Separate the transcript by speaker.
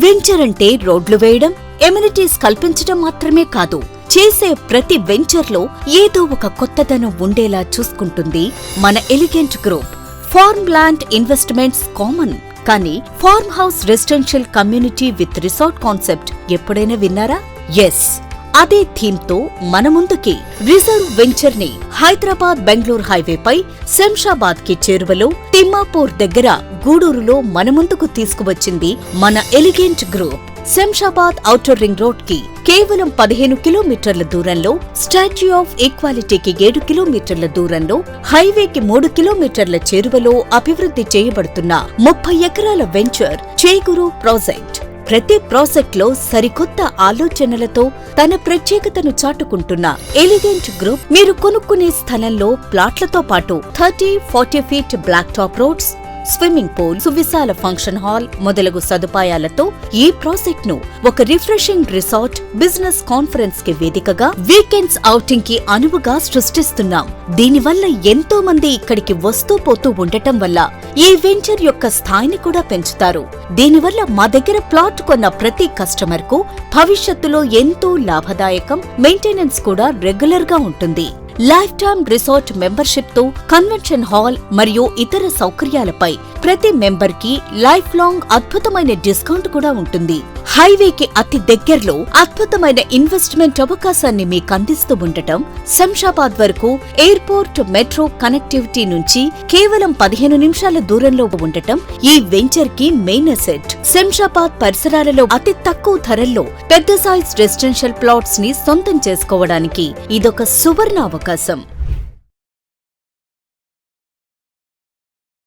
Speaker 1: Venture అంటే రోడ్లు వేయడం, ఎమ్యూనిటీస్ కల్పించడం మాత్రమే కాదు, చేసే ప్రతి వెంచర్లో ఏదో ఒక కొత్తదనం ఉండేలా చూసుకుంటుంది మన elegant group. Farm land investments common, కానీ farm house residential community with resort concept ఎప్పుడైనా విన్నారా? ఎస్, అదే థీమ్ తో మన ముందుకి రిజర్వ్ వెంచర్ ని హైదరాబాద్ బెంగళూరు హైవేపై శంషాబాద్ కి చేరువలో తిమ్మాపూర్ దగ్గర గూడూరులో మన ముందుకు తీసుకువచ్చింది మన elegant group. Shamshabad outer ring road కి కేవలం 15 కిలోమీటర్ల దూరంలో, స్టాచ్యూ ఆఫ్ ఈక్వాలిటీకి 7 కిలోమీటర్ల దూరంలో, హైవేకి 3 కిలోమీటర్ల చేరువలో అభివృద్ధి చేయబడుతున్న 30 ఎకరాల వెంచర్ చేగురు ప్రాజెక్ట్. ప్రతి ప్రాజెక్ట్ లో సరికొత్త ఆలోచనలతో తన ప్రత్యేకతను చాటుకుంటున్న ఎలిగెంట్ గ్రూప్ మీరు కొనుక్కునే స్థలంలో ప్లాట్లతో పాటు 30-40 feet black top roads, swimming pool, సువిశాల ఫంక్షన్ హాల్ మొదలగు సదుపాయాలతో ఈ ప్రాజెక్ట్ ను ఒక రిఫ్రెషింగ్ రిసార్ట్, బిజినెస్ కాన్ఫరెన్స్ కి వేదికగా, వీకెండ్స్ ఔటింగ్ కి అనువుగా సృష్టిస్తున్నాం. దీనివల్ల ఎంతో మంది ఇక్కడికి వస్తూ పోతూ ఉండటం వల్ల ఈ వెంచర్ యొక్క స్థాయిని కూడా పెంచుతారు. దీనివల్ల మా దగ్గర ప్లాట్ కొన్న ప్రతి కస్టమర్ కు భవిష్యత్తులో ఎంతో లాభదాయకం, మెయింటెనెన్స్ కూడా రెగ్యులర్ గా ఉంటుంది. లైఫ్ టైమ్ రిసార్ట్ మెంబర్షిప్ తో కన్వెన్షన్ హాల్ మరియు ఇతర సౌకర్యాలపై ప్రతి మెంబర్ కి లైఫ్ లాంగ్ అద్భుతమైన డిస్కౌంట్ కూడా ఉంటుంది. హైవేకి అతి దగ్గరలో అద్భుతమైన ఇన్వెస్ట్మెంట్ అవకాశాన్ని మీకు అందిస్తూ ఉండటం, శంషాబాద్ వరకు ఎయిర్పోర్ట్, మెట్రో కనెక్టివిటీ నుంచి కేవలం 15 నిమిషాల దూరంలో ఉండటం ఈ వెంచర్ కి మెయిన్ అసెట్. శంషాబాద్ పరిసరాలలో అతి తక్కువ ధరల్లో పెద్ద సైజ్ రెసిడెన్షియల్ ప్లాట్స్ ని సొంతం చేసుకోవడానికి ఇదొక సువర్ణ అవకాశం.